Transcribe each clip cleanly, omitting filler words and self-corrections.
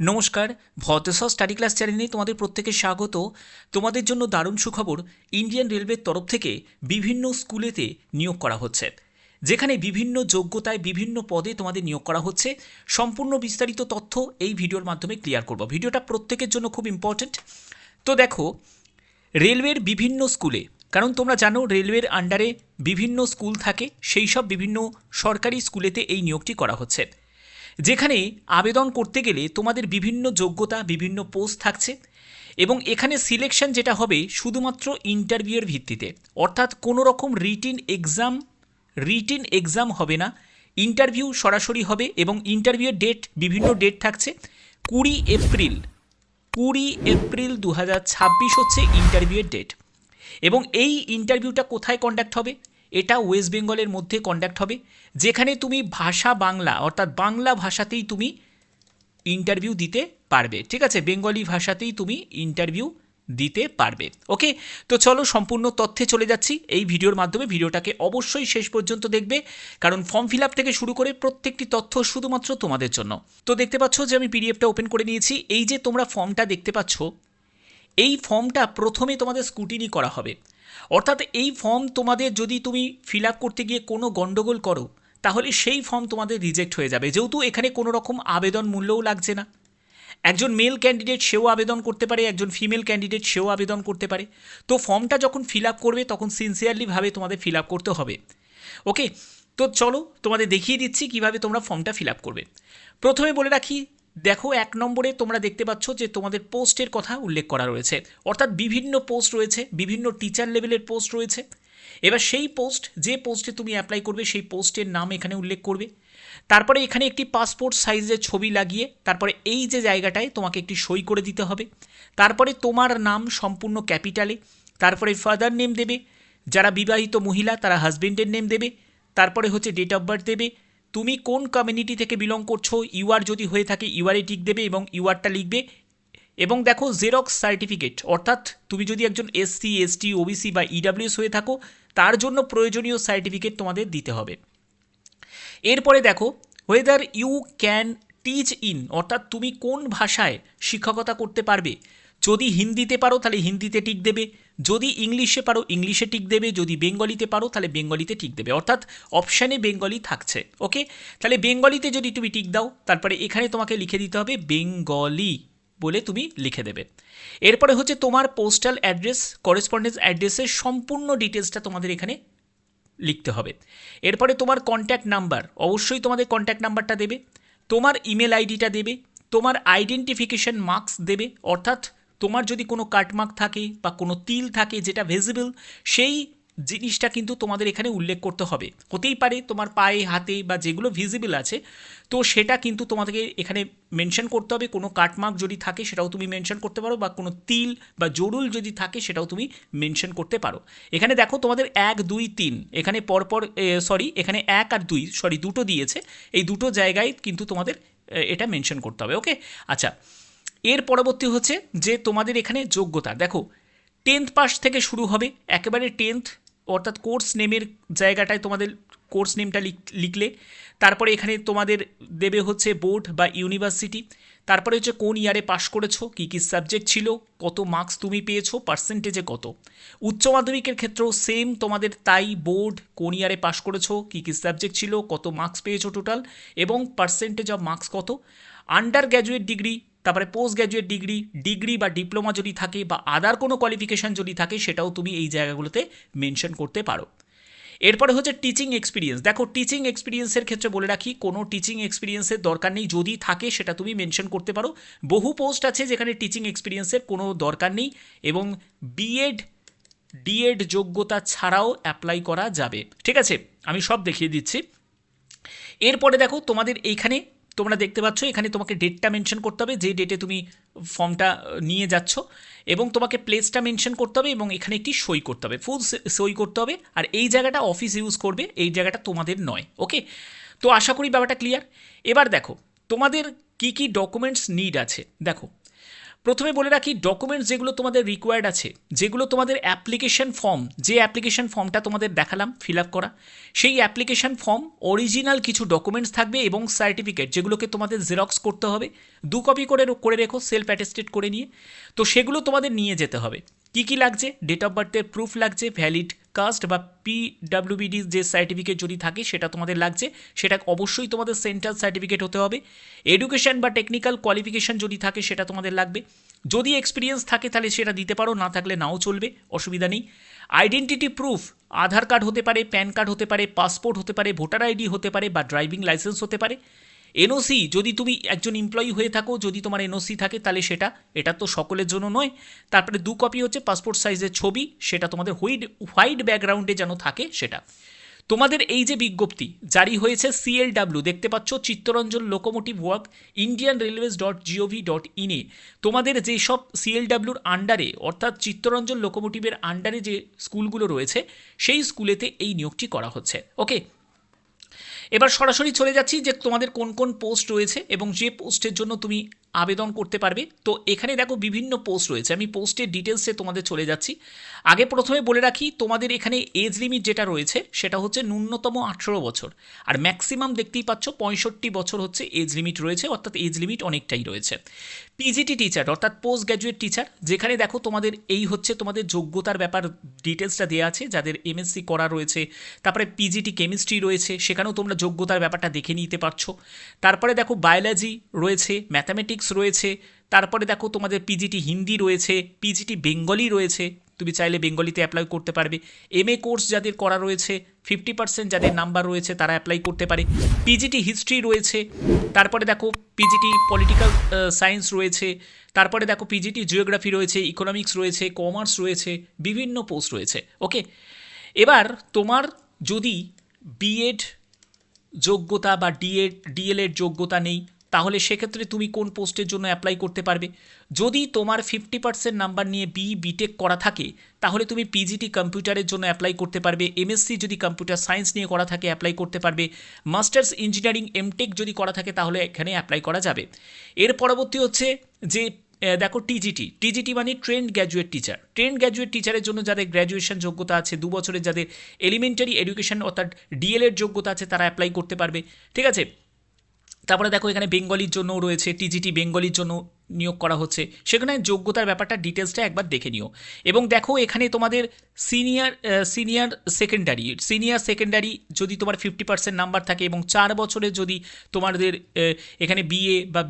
নমস্কার, ভদ্রসহ study class চ্যানেলে তোমাদের প্রত্যেকে স্বাগত। তোমাদের জন্য দারুণ সুখবর, ইন্ডিয়ান রেলওয়ের তরফ থেকে বিভিন্ন স্কুলেতে নিয়োগ করা হচ্ছে, যেখানে বিভিন্ন যোগ্যতায় বিভিন্ন পদে তোমাদের নিয়োগ করা হচ্ছে। সম্পূর্ণ বিস্তারিত তথ্য এই ভিডিওর মাধ্যমে ক্লিয়ার করব। ভিডিওটা প্রত্যেকের জন্য খুব ইম্পর্ট্যান্ট। তো দেখো, রেলওয়ের বিভিন্ন স্কুলে, কারণ তোমরা জানো রেলওয়ের আন্ডারে বিভিন্ন স্কুল থাকে, সেই সব বিভিন্ন সরকারি স্কুলেতে এই নিয়োগটি করা হচ্ছে, যেখানে আবেদন করতে গেলে তোমাদের বিভিন্ন যোগ্যতা বিভিন্ন পোস্ট থাকছে এবং এখানে সিলেকশন যেটা হবে শুধুমাত্র ইন্টারভিউয়ের ভিত্তিতে, অর্থাৎ কোনো রকম রিটিন এক্সাম হবে না, ইন্টারভিউ সরাসরি হবে এবং ইন্টারভিউয়ের ডেট বিভিন্ন ডেট থাকছে। 20 এপ্রিল 2026 হচ্ছে ইন্টারভিউয়ের ডেট এবং এই ইন্টারভিউটা কোথায় কন্ডাক্ট হবে? এটা ওয়েস্ট বেঙ্গলের মধ্যে কন্ডাক্ট হবে, যেখানে তুমি ভাষা বাংলা, অর্থাৎ বাংলা ভাষাতেই তুমি ইন্টারভিউ দিতে পারবে। ঠিক আছে, বেঙ্গলি ভাষাতেই তুমি ইন্টারভিউ দিতে পারবে। ওকে, তো চলো সম্পূর্ণ তথ্যে চলে যাচ্ছি এই ভিডিওর মাধ্যমে। ভিডিওটাকে অবশ্যই শেষ পর্যন্ত দেখবে, কারণ ফর্ম ফিল আপ থেকে শুরু করে প্রত্যেকটি তথ্য শুধুমাত্র তোমাদের জন্য। তো দেখতে পাচ্ছ যে আমি পিডিএফটা ওপেন করে নিয়েছি। এই যে তোমরা ফর্মটা দেখতে পাচ্ছ, এই ফর্মটা প্রথমে তোমাদের স্ক্রুটিনি করা হবে, অর্থাৎ এই ফর্ম তোমাদের যদি তুমি ফিল আপ করতে গিয়ে কোনো গণ্ডগোল করো, তাহলে সেই ফর্ম তোমাদের রিজেক্ট হয়ে যাবে, যেহেতু এখানে কোনো রকম আবেদন মূল্যও লাগছে না। একজন মেল ক্যান্ডিডেট সেও আবেদন করতে পারে, একজন ফিমেল ক্যান্ডিডেট সেও আবেদন করতে পারে। তো ফর্মটা যখন ফিল আপ করবে তখন সিনসিয়ারলিভাবে তোমাদের ফিল আপ করতে হবে। ওকে, তো চলো তোমাদের দেখিয়ে দিচ্ছি কিভাবে তোমরা ফর্মটা ফিল আপ করবে। প্রথমে বলে রাখি, দেখো 1 নম্বরে তোমরা দেখতে পাচ্ছ যে তোমাদের পোস্টের কথা উল্লেখ করা রয়েছে, অর্থাৎ বিভিন্ন পোস্ট রয়েছে, বিভিন্ন টিচার লেভেলের পোস্ট রয়েছে। এবার সেই পোস্ট, যে পোস্টে তুমি অ্যাপ্লাই করবে সেই পোস্টের নাম এখানে উল্লেখ করবে। তারপরে এখানে একটি পাসপোর্ট সাইজের ছবি লাগিয়ে তারপরে এই যে জায়গাটায় তোমাকে একটি সই করে দিতে হবে। তারপরে তোমার নাম সম্পূর্ণ ক্যাপিটালে, তারপরে ফাদার নেম দেবে, যারা বিবাহিত মহিলা তারা হাজবেন্ডের নেম দেবে, তারপরে হচ্ছে ডেট অফ বার্থ দেবে, তুমি কোন কমিউনিটি থেকে বিলং করছো, ইউআর যদি হয়ে থাকে ইউআরএ টিক দেবে এবং ইউআরটা লিখবে। এবং দেখো জেরক্স সার্টিফিকেট, অর্থাৎ তুমি যদি একজন এসসি এসটি ওবিসি বা ইডাব্লিউএস হয়ে থাকো তার জন্য প্রয়োজনীয় সার্টিফিকেট তোমাদের দিতে হবে। এরপরে দেখো whether you can teach in, অর্থাৎ তুমি কোন ভাষায় শিক্ষকতা করতে পারবে। যদি হিন্দিতে পারো তাহলে হিন্দিতে টিক দেবে, যদি ইংলিশে পারো ইংলিশে টিক দেবে, যদি বেঙ্গলিতে পারো তাহলে বেঙ্গলিতে টিক দেবে, অর্থাৎ অপশানে বেঙ্গলি থাকছে। ওকে, তাহলে বেঙ্গলিতে যদি তুমি টিক দাও তারপরে এখানে তোমাকে লিখে দিতে হবে বেঙ্গলি বলে তুমি লিখে দেবে। এরপরে হচ্ছে তোমার পোস্টাল অ্যাড্রেস, করেসপন্ডেন্স অ্যাড্রেসের সম্পূর্ণ ডিটেলসটা তোমাদের এখানে লিখতে হবে। এরপরে তোমার কন্ট্যাক্ট নাম্বার, অবশ্যই তোমাদের কন্ট্যাক্ট নাম্বারটা দেবে, তোমার ইমেল আইডিটা দেবে, তোমার আইডেন্টিফিকেশন মার্কস দেবে, অর্থাৎ তোমার যদি কোনো কাটমার্ক থাকে বা কোনো তিল থাকে যেটা ভিজিবল, সেই জিনিসটা কিন্তু তোমাদের এখানে উল্লেখ করতে হবে। হতেই পারে তোমার পায়ে হাতে বা যেগুলো ভিজিবল আছে, তো সেটা কিন্তু তোমাদেরকে এখানে মেনশন করতে হবে। কোনো কাটমার্ক যদি থাকে সেটাও তুমি মেনশন করতে পারো, বা কোনো তিল বা জরুল যদি থাকে সেটাও তুমি মেনশন করতে পারো। এখানে দেখো তোমাদের 1 2 3 এখানে পরপর এখানে 1 আর 2 দুটো দিয়েছে, এই দুটো জায়গায় কিন্তু তোমাদের এটা মেনশন করতে হবে। ওকে, আচ্ছা, এর পরবর্তী হচ্ছে যে তোমাদের এখানে যোগ্যতা, দেখো 10th পাস থেকে শুরু হবে, একেবারে 10th, অর্থাৎ কোর্স নেমের জায়গাটায় তোমাদের কোর্স নেমটা লিখলে, তারপরে এখানে তোমাদের দেবে হচ্ছে বোর্ড বা ইউনিভার্সিটি, তারপরে হচ্ছে কোন ইয়ারে পাশ করেছো, কী কী সাবজেক্ট ছিল, কত মার্কস তুমি পেয়েছো, পার্সেন্টেজে কত। উচ্চ মাধ্যমিকের ক্ষেত্রেও সেম তোমাদের তাই, বোর্ড, কোন ইয়ারে পাশ করেছো, কী কী সাবজেক্ট ছিল, কত মার্কস পেয়েছো টোটাল এবং পার্সেন্টেজ অফ মার্কস কত। আন্ডার গ্র্যাজুয়েট ডিগ্রি, তারপরে পোস্ট গ্র্যাজুয়েট ডিগ্রি বা ডিপ্লোমা যদি থাকে বা আদার কোনো কোয়ালিফিকেশান যদি থাকে সেটাও তুমি এই জায়গাগুলোতে মেনশন করতে পারো। এরপরে হচ্ছে টিচিং এক্সপিরিয়েন্স, দেখো টিচিং এক্সপিরিয়েন্সের ক্ষেত্রে বলে রাখি কোনো টিচিং এক্সপিরিয়েন্সের দরকার নেই, যদি থাকে সেটা তুমি মেনশন করতে পারো। বহু পোস্ট আছে যেখানে টিচিং এক্সপিরিয়েন্সের কোনো দরকার নেই এবং ডিএড যোগ্যতা ছাড়াও অ্যাপ্লাই করা যাবে। ঠিক আছে, আমি সব দেখিয়ে দিচ্ছি। এরপরে দেখো তোমাদের এইখানে তোমরা দেখতে পাচ্ছ এখানে তোমাকে ডেটটা মেনশন করতে হবে, যে ডেটে তুমি ফর্মটা নিয়ে যাচ্ছ, এবং তোমাকে প্লেসটা মেনশন করতে হবে এবং এখানে একটি সই করতে হবে, ফুল সই করতে হবে। আর এই জায়গাটা অফিস ইউজ করবে, এই জায়গাটা তোমাদের নয়। ওকে, তো আশা করি ব্যাপারটা ক্লিয়ার। এবার দেখো তোমাদের কি কি ডকুমেন্টস নিড আছে। দেখো প্রথমে বলে রাখি ডকুমেন্টস যেগুলো তোমাদের রিকোয়ার্ড আছে, যেগুলো তোমাদের অ্যাপ্লিকেশন ফর্ম, যে অ্যাপ্লিকেশন ফর্মটা তোমাদের দেখালাম ফিল আপ করা, সেই অ্যাপ্লিকেশন ফর্ম অরিজিনাল কিছু ডকুমেন্টস থাকবে এবং সার্টিফিকেট যেগুলোকে তোমাদের জেরক্স করতে হবে, 2 কপি করে রেখো সেলফ অ্যাটেস্টেড করে নিয়ে। তো সেগুলো তোমাদের নিয়ে যেতে হবে। কি কি লাগছে? ডেট অফ বার্থের প্রুফ লাগছে, ভ্যালিড কাস্ট বা পিডাব্লিউবিডি যে সার্টিফিকেট যদি থাকে সেটা তোমাদের লাগছে, সেটা অবশ্যই তোমাদের সেন্ট্রাল সার্টিফিকেট হতে হবে। এডুকেশন বা টেকনিক্যাল কোয়ালিফিকেশন যদি থাকে সেটা তোমাদের লাগবে। যদি এক্সপিরিয়েন্স থাকে তাহলে সেটা দিতে পারো, না থাকলে নাও চলবে, অসুবিধা নেই। আইডেন্টিটি প্রুফ, আধার কার্ড হতে পারে, প্যান কার্ড হতে পারে, পাসপোর্ট হতে পারে, ভোটার আইডি হতে পারে বা ড্রাইভিং লাইসেন্স হতে পারে। এনওসি, যদি তুমি একজন এমপ্লয়ি হয়ে থাকো, যদি তোমার এনওসি থাকে তাহলে সেটা, এটা তো সকলের জন্য নয়। তারপরে 2 কপি হচ্ছে পাসপোর্ট সাইজের ছবি, সেটা তোমাদের হোয়াইট ব্যাকগ্রাউন্ডে যেন থাকে সেটা। তোমাদের এই যে বিজ্ঞপ্তি জারি হয়েছে CLW, দেখতে পাচ্ছ Chittaranjan locomotive work Indian railways .gov.in এ তোমাদের যেসব CLWর আন্ডারে, অর্থাৎ চিত্তরঞ্জন লোকোমোটিভের আন্ডারে যে স্কুলগুলো রয়েছে সেই স্কুলেতে এই নিয়োগটি করা হচ্ছে। ওকে, এবার সরাসরি চলে যাচ্ছি যে তোমাদের কোন কোন পোস্ট রয়েছে এবং যে পোস্টের জন্য তুমি আবেদন করতে পারবে। তো এখানে দেখো বিভিন্ন পোস্ট রয়েছে, আমি পোস্টের ডিটেলসে তোমাদের চলে যাচ্ছি। আগে প্রথমে বলে রাখি তোমাদের এখানে এজ লিমিট যেটা রয়েছে সেটা হচ্ছে ন্যূনতম 18 বছর, আর ম্যাক্সিমাম দেখতেই পাচ্ছ 65 বছর হচ্ছে এজ লিমিট রয়েছে, অর্থাৎ এজ লিমিট অনেকটাই রয়েছে। পিজিটি টিচার অর্থাৎ পোস্ট গ্র্যাজুয়েট টিচার, যেখানে দেখো তোমাদের এই হচ্ছে তোমাদের যোগ্যতার ব্যাপার ডিটেলসটা দেওয়া আছে, যাদের এমএসসি করা রয়েছে, তারপরে পিজিটি কেমিস্ট্রি রয়েছে, সেখানেও তোমরা যোগ্যতার ব্যাপারটা দেখে নিতে পারছো। তারপরে দেখো বায়োলজি রয়েছে, ম্যাথামেটিক্স রয়েছে, তারপরে দেখো তোমাদের পিজিটি হিন্দি রয়েছে, পিজিটি বেঙ্গলি রয়েছে, তুমি চাইলে বেঙ্গলিতে অ্যাপ্লাই করতে পারবে। এমএ কোর্স যাদের করা রয়েছে 50% যাদের নাম্বার রয়েছে তারা অ্যাপ্লাই করতে পারে। পিজিটি হিস্ট্রি রয়েছে, তারপরে দেখো পিজিটি পলিটিক্যাল সায়েন্স রয়েছে, তারপরে দেখো পিজিটি জিওগ্রাফি রয়েছে, ইকোনমিক্স রয়েছে, কমার্স রয়েছে, বিভিন্ন পোস্ট রয়েছে। ওকে, এবার তোমার যদি বিএড যোগ্যতা বা ডিএলএড যোগ্যতা নেই, তাহলে সেক্ষেত্রে তুমি কোন পোস্টের জন্য অ্যাপ্লাই করতে পারবে? যদি তোমার 50% নাম্বার নিয়ে বিটেক করা থাকে তাহলে তুমি পিজিটি কম্পিউটারের জন্য অ্যাপ্লাই করতে পারবে। এমএসসি যদি কম্পিউটার সায়েন্স নিয়ে করা থাকে অ্যাপ্লাই করতে পারবে। মাস্টার্স ইঞ্জিনিয়ারিং এমটেক যদি করা থাকে তাহলে এখানে অ্যাপ্লাই করা যাবে। এর পরবর্তী হচ্ছে যে দেখো টিজিটি মানে trend graduate teacher. Trend graduate টিচারের জন্য যাদের গ্র্যাজুয়েশন যোগ্যতা আছে 2 বছরের, যাদের এলিমেন্টারি এডুকেশন অর্থাৎ ডিএলএড যোগ্যতা আছে তারা অ্যাপ্লাই করতে পারবে। ঠিক আছে, তারপরে দেখো এখানে বেঙ্গলির জন্যও রয়েছে, টিজিটি বেঙ্গলির জন্য নিয়োগ করা হচ্ছে, সেখানে যোগ্যতার ব্যাপারটা ডিটেলসটা একবার দেখে নিও। এবং দেখো এখানে তোমাদের সিনিয়র সেকেন্ডারি যদি তোমার 50% নাম্বার থাকে এবং 4 বছরের যদি তোমাদের এখানে বিএ বা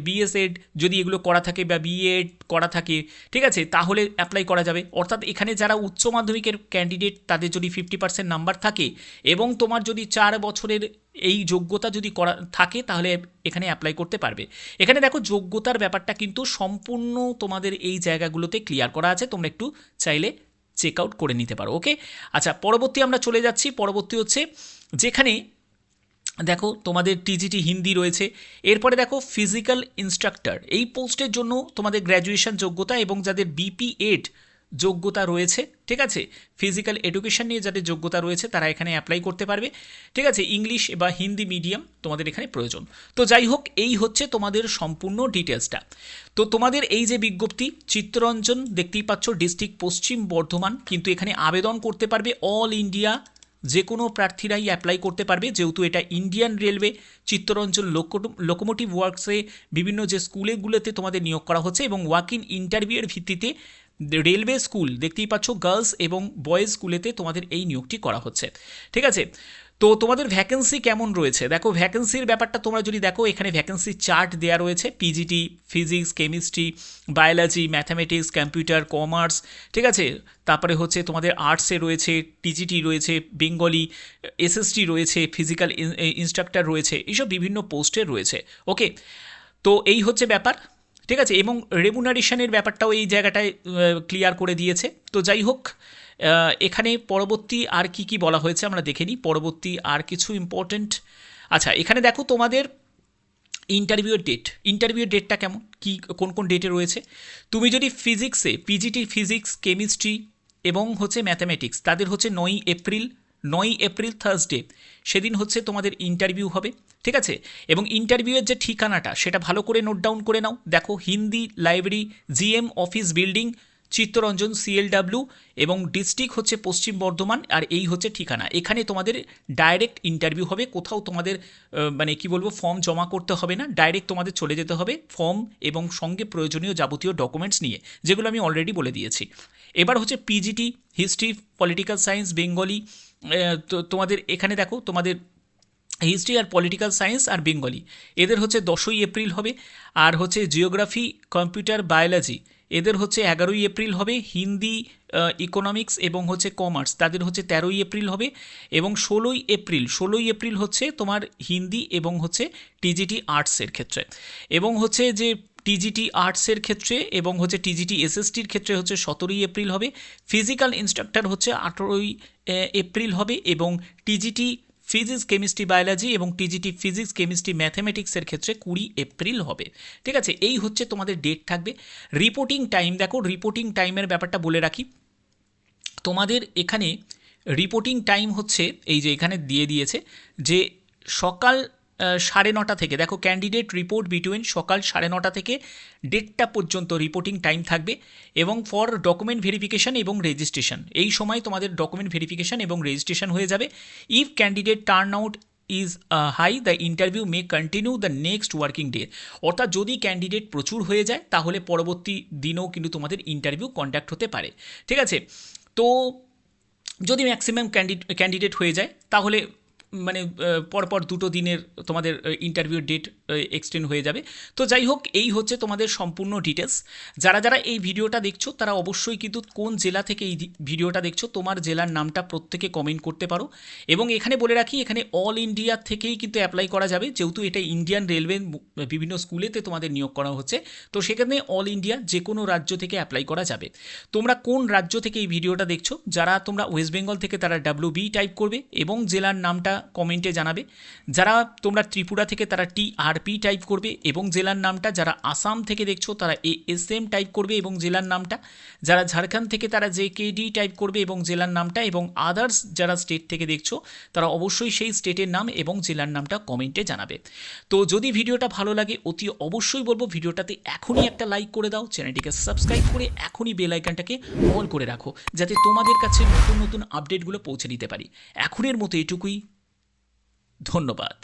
বিএসএড যদি এগুলো করা থাকে বা বিএড করা থাকে, ঠিক আছে, তাহলে অ্যাপ্লাই করা যাবে। অর্থাৎ এখানে যারা উচ্চ মাধ্যমিকের ক্যান্ডিডেট তাদের যদি 50% নাম্বার থাকে এবং তোমার যদি 4 বছরের এই যোগ্যতা যদি করা থাকে তাহলে এখানে অ্যাপ্লাই করতে পারবে। এখানে দেখো যোগ্যতার ব্যাপারটা কিন্তু সম্পূর্ণ তোমাদের এই জায়গাগুলোতে ক্লিয়ার করা আছে, তোমরা একটু চাইলে চেক আউট করে নিতে পারো। ওকে, আচ্ছা পরবর্তী আমরা চলে যাচ্ছি। পরবর্তী হচ্ছে যেখানে দেখো তোমাদের টিজিটি হিন্দি রয়েছে, এরপরে দেখো ফিজিক্যাল ইনস্ট্রাক্টর, এই পোস্টের জন্য তোমাদের গ্র্যাজুয়েশন যোগ্যতা এবং যাদের বিপি8 যোগ্যতা রয়েছে, ঠিক আছে, ফিজিক্যাল এডুকেশন নিয়ে যাদের যোগ্যতা রয়েছে তারা এখানে অ্যাপ্লাই করতে পারবে। ঠিক আছে, ইংলিশ বা হিন্দি মিডিয়াম তোমাদের এখানে প্রয়োজন। তো যাই হোক, এই হচ্ছে তোমাদের সম্পূর্ণ ডিটেলসটা। তো তোমাদের এই যে বিজ্ঞপ্তি চিত্তরঞ্জন দেখতেই পাচ্ছ, ডিস্ট্রিক্ট পশ্চিম বর্ধমান, কিন্তু এখানে আবেদন করতে পারবে অল ইন্ডিয়া যে কোনো প্রার্থীরাই অ্যাপ্লাই করতে পারবে, যেহেতু এটা ইন্ডিয়ান রেলওয়ে চিত্তরঞ্জন লোকোমোটিভ ওয়ার্কসে বিভিন্ন যে স্কুলগুলোতে তোমাদের নিয়োগ করা হচ্ছে এবং ওয়াক ইন ইন্টারভিউয়ের ভিত্তিতে রেলওয়ে স্কুল দেখতেই পাচ্ছ গার্লস এবং বয়েজ স্কুলেতে তোমাদের এই নিয়োগটি করা হচ্ছে। ঠিক আছে, তো তোমাদের ভ্যাকেন্সি কেমন রয়েছে দেখো, ভ্যাকেন্সির ব্যাপারটা তোমরা যদি দেখো এখানে ভ্যাকেন্সি চার্ট দেওয়া রয়েছে, PGT physics chemistry biology mathematics computer commerce, ঠিক আছে, তারপরে হচ্ছে তোমাদের আর্টসে রয়েছে, টিজিটি রয়েছে, বেঙ্গলি, এসএসটি রয়েছে, ফিজিক্যাল ইনস্ট্রাক্টর রয়েছে, এইসব বিভিন্ন পোস্টে রয়েছে। ওকে, তো এই হচ্ছে ব্যাপার, ঠিক আছে, এবং রেমুনারেশনের ব্যাপারটাও এই জায়গাটায় ক্লিয়ার করে দিয়েছে। তো যাই হোক, এখানে পরবর্তী আর কি কি বলা হয়েছে আমরা দেখে নিই, পরবর্তী আর কিছু ইম্পর্টেন্ট। আচ্ছা, এখানে দেখো তোমাদের ইন্টারভিউয়ের ডেটটা কেমন, কি কোন কোন ডেটে রয়েছে। তুমি যদি ফিজিক্সে পিজিটি ফিজিক্স কেমিস্ট্রি এবং হচ্ছে ম্যাথামেটিক্স তাদের হচ্ছে 9 এপ্রিল 9 এপ্রিল থার্সডে, সেদিন হচ্ছে তোমাদের ইন্টারভিউ হবে, ঠিক আছে। এবং ইন্টারভিউয়ের যে ঠিকানাটা সেটা ভালো করে নোট ডাউন করে নাও। দেখো, Hindi library, GM office building, Chittaranjan, CLW, এবং ডিস্ট্রিক্ট হচ্ছে পশ্চিম বর্ধমান, আর এই হচ্ছে ঠিকানা। এখানে তোমাদের ডাইরেক্ট ইন্টারভিউ হবে, কোথাও তোমাদের মানে কি বলবো ফর্ম জমা করতে হবে না, ডাইরেক্ট তোমাদের চলে যেতে হবে ফর্ম এবং সঙ্গে প্রয়োজনীয় যাবতীয় ডকুমেন্টস নিয়ে, যেগুলো আমি অলরেডি বলে দিয়েছি। এবার হচ্ছে PGT history, political science, Bengali. তো তোমাদের এখানে দেখো, তোমাদের হিস্ট্রি আর পলিটিক্যাল সায়েন্স আর বেঙ্গলি এদের হচ্ছে 10ই এপ্রিল হবে। আর হচ্ছে জিওগ্রাফি, কম্পিউটার, বায়োলজি এদের হচ্ছে 11ই এপ্রিল হবে। হিন্দি, ইকোনমিক্স এবং হচ্ছে কমার্স তাদের হচ্ছে 13ই এপ্রিল হবে। এবং 16ই এপ্রিল হচ্ছে তোমার হিন্দি এবং হচ্ছে টিজিটি আর্টসের ক্ষেত্রে। এবং হচ্ছে যে টিজিটি আর্টসের ক্ষেত্রে এবং হচ্ছে টিজিটি এসএসটির ক্ষেত্রে হচ্ছে 17ই এপ্রিল হবে। ফিজিক্যাল ইনস্ট্রাক্টর হচ্ছে 18ই এপ্রিল হবে। এবং টিজিটি ফিজিক্স, কেমিস্ট্রি, বায়োলজি এবং টিজিটি ফিজিক্স, কেমিস্ট্রি, ম্যাথামেটিক্সের ক্ষেত্রে 20 এপ্রিল হবে, ঠিক আছে। এই হচ্ছে তোমাদের ডেট থাকবে। রিপোর্টিং টাইম, দেখো রিপোর্টিং টাইমের ব্যাপারটা বলে রাখি তোমাদের এখানে। রিপোর্টিং টাইম হচ্ছে এই যে এখানে দিয়ে দিয়েছে যে সকাল 9:30 থেকে, দেখো ক্যান্ডিডেট রিপোর্ট বিটুইন সকাল 9:30 থেকে 1:30 পর্যন্ত রিপোর্টিং টাইম থাকবে। এবং ফর ডকুমেন্ট ভেরিফিকেশান এবং রেজিস্ট্রেশন, এই সময় তোমাদের ডকুমেন্ট ভেরিফিকেশান এবং রেজিস্ট্রেশন হয়ে যাবে। If candidate turn out is high, the interview may continue the next working day. অর্থাৎ যদি ক্যান্ডিডেট প্রচুর হয়ে যায় তাহলে পরবর্তী দিনেও কিন্তু তোমাদের ইন্টারভিউ কন্ডাক্ট হতে পারে, ঠিক আছে। তো যদি ম্যাক্সিমাম ক্যান্ডিডেট হয়ে যায় তাহলে মানে পরপর 2 দিনের তোমাদের ইন্টারভিউর ডেট এক্সটেন্ড হয়ে যাবে। তো যাই হোক, এই হচ্ছে তোমাদের সম্পূর্ণ ডিটেলস। যারা যারা এই ভিডিওটা দেখছো তারা অবশ্যই কিন্তু কোন জেলা থেকে এই ভিডিওটা দেখছো তোমার জেলার নামটা প্রত্যেকে কমেন্ট করতে পারো। এবং এখানে বলে রাখি, এখানে অল ইন্ডিয়া থেকেই কিন্তু অ্যাপ্লাই করা যাবে, যেহেতু এটা ইন্ডিয়ান রেলওয়ে বিভিন্ন স্কুলেতে তোমাদের নিয়োগ করা হচ্ছে। তো সেখানে অল ইন্ডিয়া যে কোনো রাজ্য থেকে অ্যাপ্লাই করা যাবে। তোমরা কোন রাজ্য থেকে এই ভিডিওটা দেখছো, যারা তোমরা ওয়েস্ট বেঙ্গল থেকে তারা WB টাইপ করবে এবং জেলার নামটা কমেন্টে জানাবে। যারা তোমরা ত্রিপুরা থেকে তারা TRP টাইপ করবে এবং জেলার নামটা। যারা আসাম থেকে দেখছো তারা ASM টাইপ করবে এবং জেলার নামটা। যারা ঝাড়খণ্ড থেকে তারা JKD টাইপ করবে এবং জেলার নামটা। এবং আদার্স যারা স্টেট থেকে দেখছো তারা অবশ্যই সেই স্টেটের নাম এবং জেলার নামটা কমেন্টে জানাবে। তো যদি ভিডিওটা ভালো লাগে অতি অবশ্যই বলবো ভিডিওটাতে এখনই একটা লাইক করে দাও, চ্যানেলটিকে সাবস্ক্রাইব করে এখনই বেল আইকনটাকে অল করে রাখো, যাতে তোমাদের কাছে নতুন নতুন আপডেটগুলো পৌঁছে দিতে পারি। এখনের মতো এটুকুই, ধন্যবাদ।